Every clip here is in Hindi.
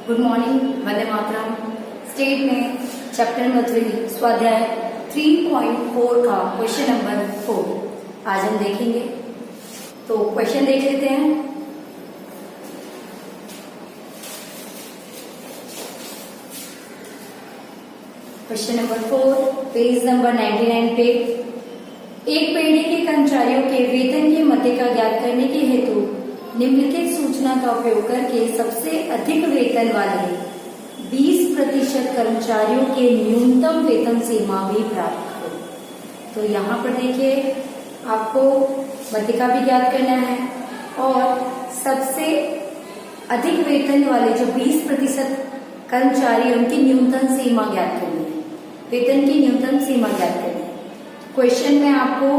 Good morning, Vande Mataram. State में चैप्टर नंबर 3 स्वाध्याय 3.4 का क्वेश्चन नंबर 4 आज हम देखेंगे। तो क्वेश्चन देख लेते हैं। क्वेश्चन नंबर 4 पेज नंबर 99 पे, एक पेढ़ी के कर्मचारियों के वेतन की माध्यिका ज्ञात करने के हेतु निम्नलिखित सूचना का उपयोग करके सबसे अधिक वेतन वाले 20% कर्मचारियों के न्यूनतम वेतन सीमा भी प्राप्त करो। तो यहाँ पर देखिए, आपको माध्यिका भी ज्ञात करना है और सबसे अधिक वेतन वाले जो 20% कर्मचारी उनकी न्यूनतम सीमा ज्ञात करनी है। वेतन की न्यूनतम सीमा ज्ञात करनी है। क्वेश्चन में आपको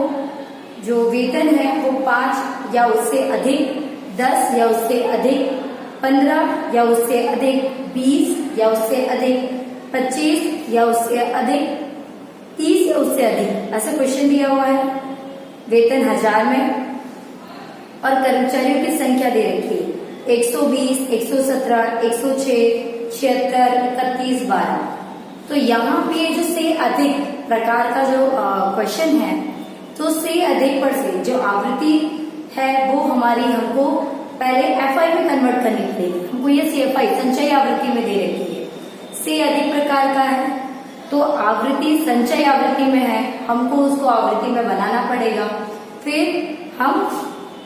जो वेतन है वो 5 या उससे अधिक, 10 या उससे अधिक, 15 या उससे अधिक, 20 या उससे अधिक, 25 या उससे अधिक, 30 या उससे अधिक, ऐसा क्वेश्चन दिया हुआ है। वेतन 1000 में और कर्मचारियों की संख्या दे रखी है 120, 117, 106, 76, 31, 12। तो यहाँ पे जो से अधिक प्रकार का जो क्वेश्चन है, तो से अधिक पर से जो आवृत्ति है वो हमारी हमको पहले एफआई में कन्वर्ट करनी पड़ेगी। हमको ये सीएफआई संचय आवृत्ति में दे रखी है। से अधिक प्रकार का है तो आवृत्ति संचय आवृत्ति में है, हमको उसको आवृत्ति में बनाना पड़ेगा। फिर हम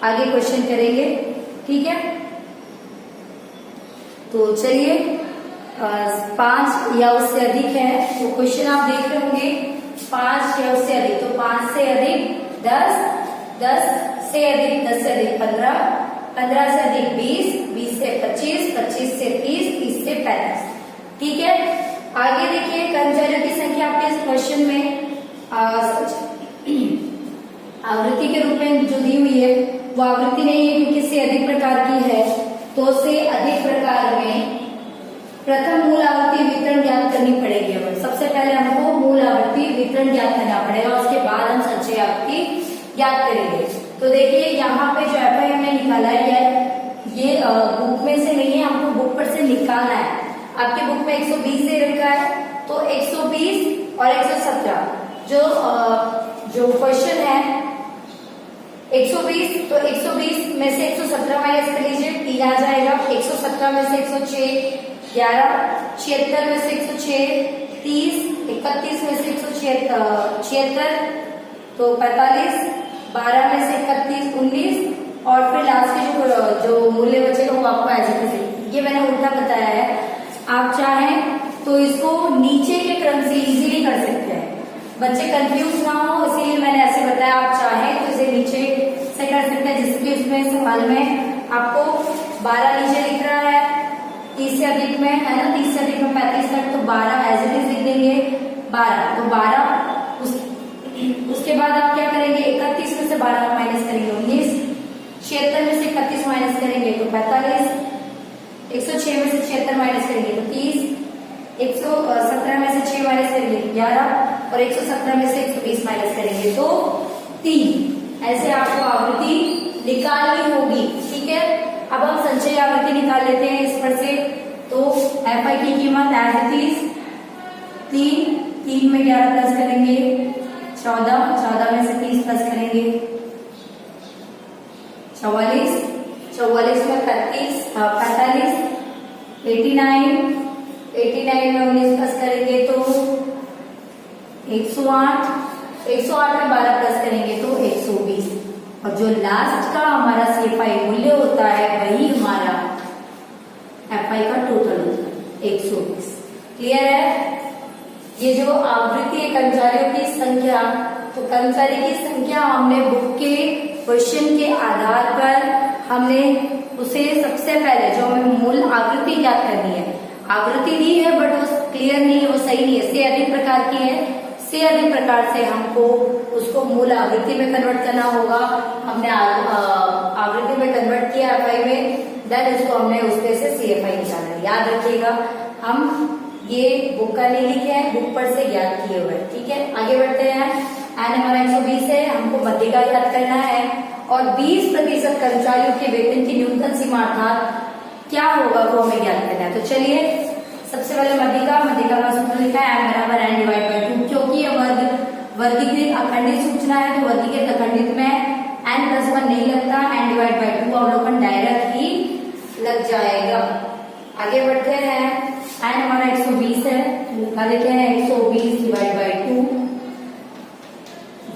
आगे क्वेश्चन करेंगे, ठीक है। तो चलिए, 5 या उससे अधिक है तो क्वेश्चन आप देख रहे होंगे 5 या उससे अधिक, तो 5 से अधिक 10, 10 से अधिक 10 से अधिक 15, 15 से अधिक 20, 20 से 25, 25 से 30, 30 से 35, ठीक है। आगे देखिए, कर्मचारियों की संख्या आपके इस क्वेश्चन में आवृत्ति के रूप में जो दी हुई है वो आवृत्ति नहीं है क्योंकि से अधिक प्रकार की है। तो से अधिक प्रकार में प्रथम मूल आवृत्ति वितरण ज्ञात करनी पड़ेगी। अब सबसे पहले हमको मूल आवृत्ति वितरण ज्ञात करना पड़ेगा, उसके बाद हम संचय आवृत्ति ज्ञात करेंगे। तो देखिए, यहाँ पे जो एफआई हमने निकाला है ये बुक में से नहीं है, हमको बुक पर से निकालना है। आपके बुक में 120 दे रखा है, तो 120 और 117 जो क्वेश्चन है 120, तो 120 में से 117 माइनस कर लीजिए, 3 आ जाएगा। 117 में से 106 11, 76 में से 106 30, 31 में से 176 तो 45, 12 में से 31 19 और फिर लास्ट के जो मूल्य बचेगा वो आपको ऐसे। ये मैंने उल्टा बताया है, आप चाहें तो इसको नीचे के क्रम से इजीली कर सकते हैं, बच्चे कंफ्यूज ना हो, इसीलिए मैंने ऐसे बताया। आप चाहें तो इसे नीचे से कर सकते हैं, जिसके उसमें सवाल में आपको 12 नीचे लिख रहा है, 30 से अधिक में है ना, 30 से अधिक में 35 तक, तो 12 एज इट इज लिख देंगे 12, तो 12 उसके बाद आप क्या करेंगे, 31 में से 12 माइनस करेंगे 19, 76 में से 31 माइनस करेंगे तो 45, 106 में से 76 माइनस करेंगे तो 30, 117 में से 6 माइनस करेंगे तो 11 और 117 में से 120 माइनस करेंगे तो 3। ऐसे आपको आवृत्ति निकालनी होगी, ठीक है। अब हम संचय आवृत्ति निकाल लेते हैं इस पर से। तो एफआई की कीमत एज इट इज 3 में 11 प्लस करेंगे 14, 14 में से 30 प्लस करेंगे 44, 44 में 35, 45, 89, 89 में 19 प्लस करेंगे तो 108, 108 में 12 प्लस करेंगे तो 120 और जो लास्ट का हमारा सीएफआई मूल्य होता है वही हमारा एफआई का टोटल होता है 120। क्लियर है। ये जो आवृत्ति है कर्मचारियों की संख्या, तो कर्मचारी की संख्या हमने बुक के क्वेश्चन के आधार पर हमने उसे सबसे पहले जो हमें मूल आवृत्ति ज्ञात करनी है, आवृत्ति दी है बट वो क्लियर नहीं है, वो सही नहीं है, से अधिक प्रकार की है, से अधिक प्रकार से हमको उसको मूल आवृत्ति में कन्वर्ट करना होगा। हमने आवृत्ति में कन्वर्ट किया एफआई में, देन इसको हमने उस पे से सीएफआई निकाला। याद रखिएगा, हम ये बुक का नहीं लिखे हैं, बुक पर से ज्ञात किए हुए, ठीक है। आगे बढ़ते हैं। एन हमारा 120 है, हमको माध्यिका ज्ञात करना है और 20% कर्मचारियों के वेतन की न्यूनतम सीमा अर्थात क्या होगा वो हमें ज्ञात करना है। तो चलिए सबसे पहले मध्यिका का सूत्र लिखा है m बराबर n डिवाइड बाई 2। क्योंकि ये वर्गीकृत अखंडित सूचना है तो वर्गीकृत अखंडित में n+1 नहीं लगता, n डिवाइड बाई 2 अवलोकन डायरेक्ट ही लग जाएगा। आगे बढ़ते हैं। n हमारा 120 है, लिखा देते हैं 120 डिवाइड बाई 2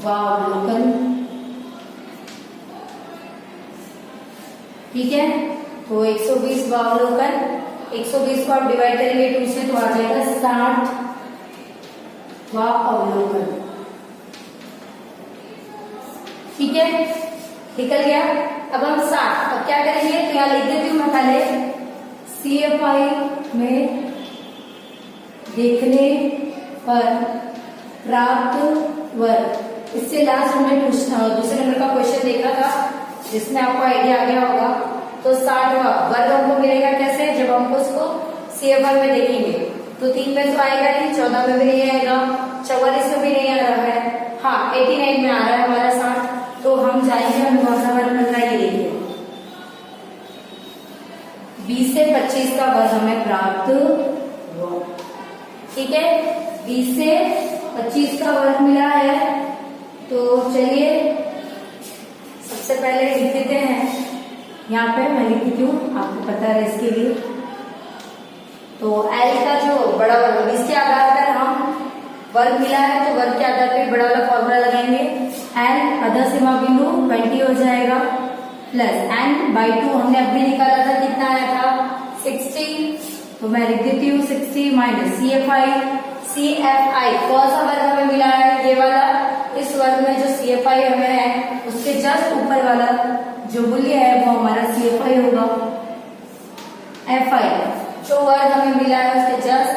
अवलोकन। ठीक है, तो 120 अवलोकन, 120 को आप डिवाइड करेंगे 2 से तो आ जाएगा 60 अवलोकन। ठीक है, निकल गया। अब हम 60 अब क्या करेंगे, तो यहाँ लिख देती हूँ मैं पहले CFI में देखने पर प्राप्त वर्ग। इससे लास्ट हमने दूसरे नंबर का क्वेश्चन देखा था जिसमें आपको आइडिया आ गया होगा। तो 60वां वर्ग हमको मिलेगा कैसे, जब हमको उसको CFI में देखेंगे तो 3 में तो आएगा नहीं, 14 में भी नहीं आएगा, 44 में भी नहीं आ रहा है, हाँ 89 में आ रहा है हमारा 60। तो हम जाएंगे, हमें कौन सा वर्ग मिल रहा है ये देखिए, 20 से 25 का वर्ग हमें प्राप्त हुआ। ठीक है, 20 से 25 का वर्ग मिला है। तो चलिए सबसे पहले लिख देते हैं, यहाँ पे मैं लिख देती हूँ, आपको पता है इसके लिए। तो L का जो बड़ा वर्ग, इसके आधार पर हम वर्ग मिला है तो वर्ग के आधार पर बड़ा वाला फॉर्मूला लगाएंगे। L अधा सीमा बिंदु 20 हो जाएगा प्लस n/2 हमने अभी निकाला था, कितना आया था 60। तो मैं लिख देती हूँ 60 माइनस CFI कौन सा वर्ग हमें मिला है, ये वाला। इस वर्ग में जो CFI हमें है उसके जस्ट ऊपर वाला जो मूल्य है वो हमारा CFI होगा। FI जो वर्ग हमें मिला है उसके जस्ट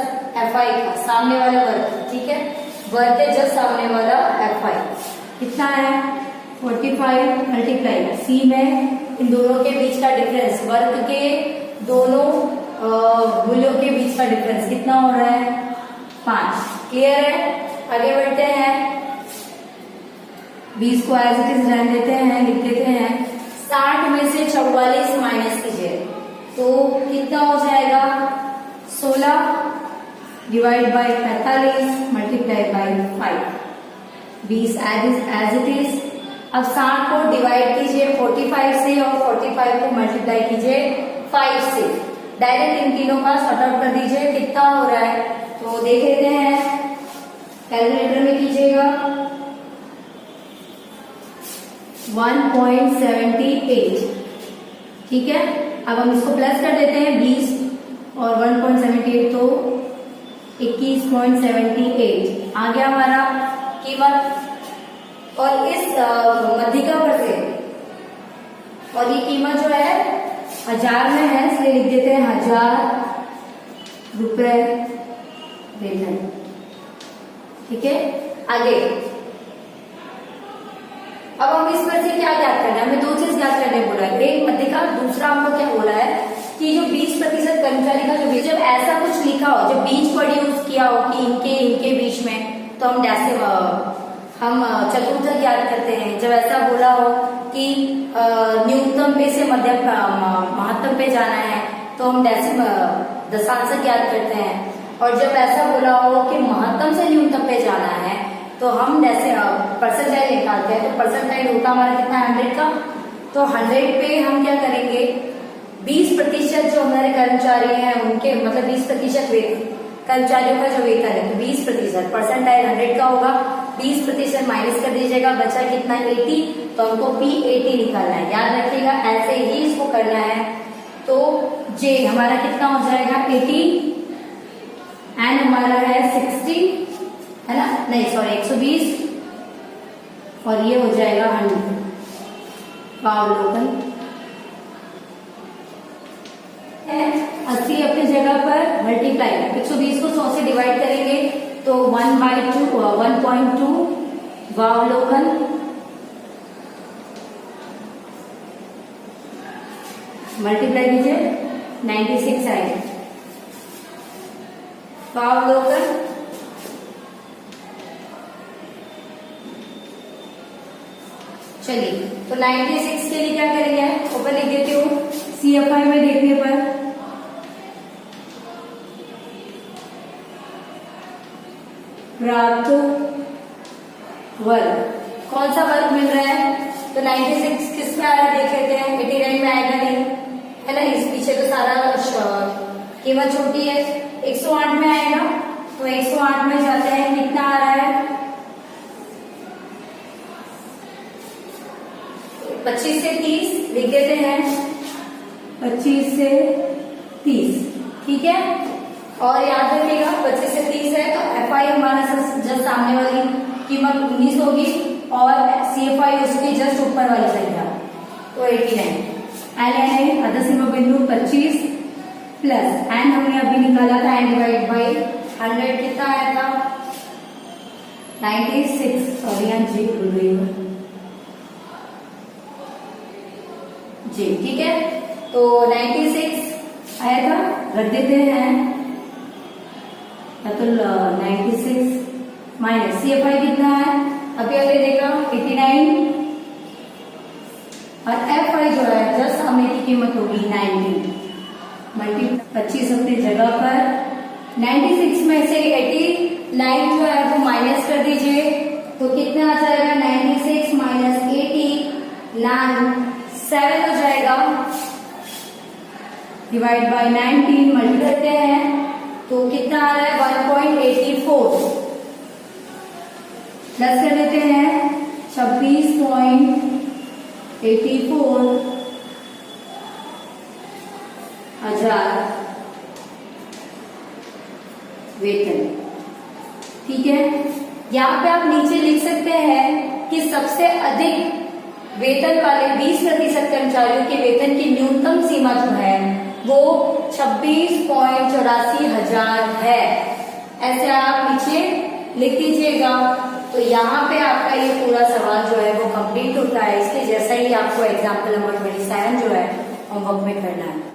FI का सामने वाला वर्ग। ठीक है, वर्ग के जस्ट सामने वाला FI कितना है 45 मल्टीप्लाई C में इन दोनों के बीच का डिफरेंस, वर्ग के दोनों मूल्यों के बीच का डिफरेंस कितना हो रहा है 5। क्लियर है, आगे बढ़ते हैं। 20 को एज इट इज रहने देते हैं, लिख देते हैं 60 में से 44 माइनस कीजिए तो कितना हो जाएगा 16 divide by 45 multiply by 5। 20 as it is. अब 60 को डिवाइड कीजिए 45 से और 45 को मल्टीप्लाई कीजिए 5 से। डायरेक्ट इन तीनों का सॉर्ट आउट कर दीजिए, कितना हो रहा है तो देख लेते हैं, कैलकुलेटर में कीजिएगा 1.78। ठीक है, अब हम इसको प्लस कर देते हैं 20 और 1.78 तो 21.78 आ गया हमारा कीमत। और इस मध्यिका पर से, और ये कीमत जो है 1000 में है इसलिए लिख देते हैं 1000 रुपए वेतन। ठीक है, आगे अब हम इस पर से क्या ज्ञात करना है, हमें 2 चीज ज्ञात करने बोला है, एक मध्यिका, दूसरा हमको क्या बोला है कि जो 20% कर्मचारी का जो बीच, जब ऐसा कुछ लिखा हो, जब बीच वर्ड यूज किया हो कि इनके बीच में, तो हम जैसे हम चतुर्थ ज्ञात करते हैं। जब ऐसा बोला हो कि न्यूनतम पे से महत्तम पे जाना है तो हम दशांश ज्ञात करते हैं। और जब ऐसा बोला हो कि महत्तम से न्यूनतम पे जाना है तो हम जैसे परसेंटाइल निकालते हैं। तो परसेंटाइल होता हमारा कितना 100 का, तो 100 पे हम क्या करेंगे 20% जो हमारे कर्मचारी हैं उनके, मतलब 20% कर्मचारियों का जो वेतन है तो 20%, परसेंटाइल 100 का होगा, 20% माइनस कर दीजिएगा, बचा कितना 80, तो हमको P80 निकालना है। याद रखिएगा ऐसे ही इसको करना है। तो J हमारा कितना हो जाएगा 80, N हमारा है 60 है ना, नहीं सॉरी 120, और ये हो जाएगा 100 अवलोकन। 80 अपनी जगह पर मल्टीप्लाई 120 को 100 से डिवाइड करेंगे तो 1/2 अवलोकन मल्टीप्लाई कीजिए 96 आएगा अवलोकन। चलिए तो 96 के लिए क्या करेंगे, ऊपर लिख देती हूँ CFI में देखने पर प्राप्त वर्ग। कौन सा वर्ग मिल रहा है? तो 96 किस में आ रहा है देख लेते हैं। 89 में आएगा नहीं, है ना, इस पीछे तो सारा कीमत छोटी है। 108 में आएगा, तो 108 में जाते हैं, कितना आ रहा है? 25 से 30 लिख देते हैं, 25 से 30, ठीक है। और याद रखिएगा 25 से 30 है तो FI हमारा जस्ट सामने वाली कीमत 19 होगी और CFI उसके जस्ट ऊपर वाली संख्या तो 89। LN आधा सीमा बिंदु 25 प्लस एन हमने अभी निकाला था, एन डिवाइड बाई 100 कितना आया था? 96, सॉरी यहाँ जी भूल गई हूँ जी, ठीक है। तो 96 आया था, रख देते हैं, तो 96 माइनस CFI कितना है? अभी अभी देखा 89 और FI जो है जस्ट हमें की कीमत होगी 90 मल्टी 25 अपनी जगह पर। 96 में से 89 जो है वो माइनस कर दीजिए तो कितना आ जाएगा? 96 माइनस 89 7 हो जाएगा, डिवाइड बाय 19 मल्टी करते हैं तो कितना आ रहा है? 1.84 प्लस कर देते हैं 26.84 हजार वेतन, ठीक है। यहाँ पे आप नीचे लिख सकते हैं कि सबसे अधिक वेतन वाले 20% कर्मचारियों के वेतन की न्यूनतम सीमा जो है वो 26.84 हजार है, ऐसे आप नीचे लिख दीजिएगा। तो यहाँ पे आपका ये पूरा सवाल जो है वो कंप्लीट होता है। इसके जैसा ही आपको एग्जाम्पल नंबर 27 जो है होमवर्क में करना है।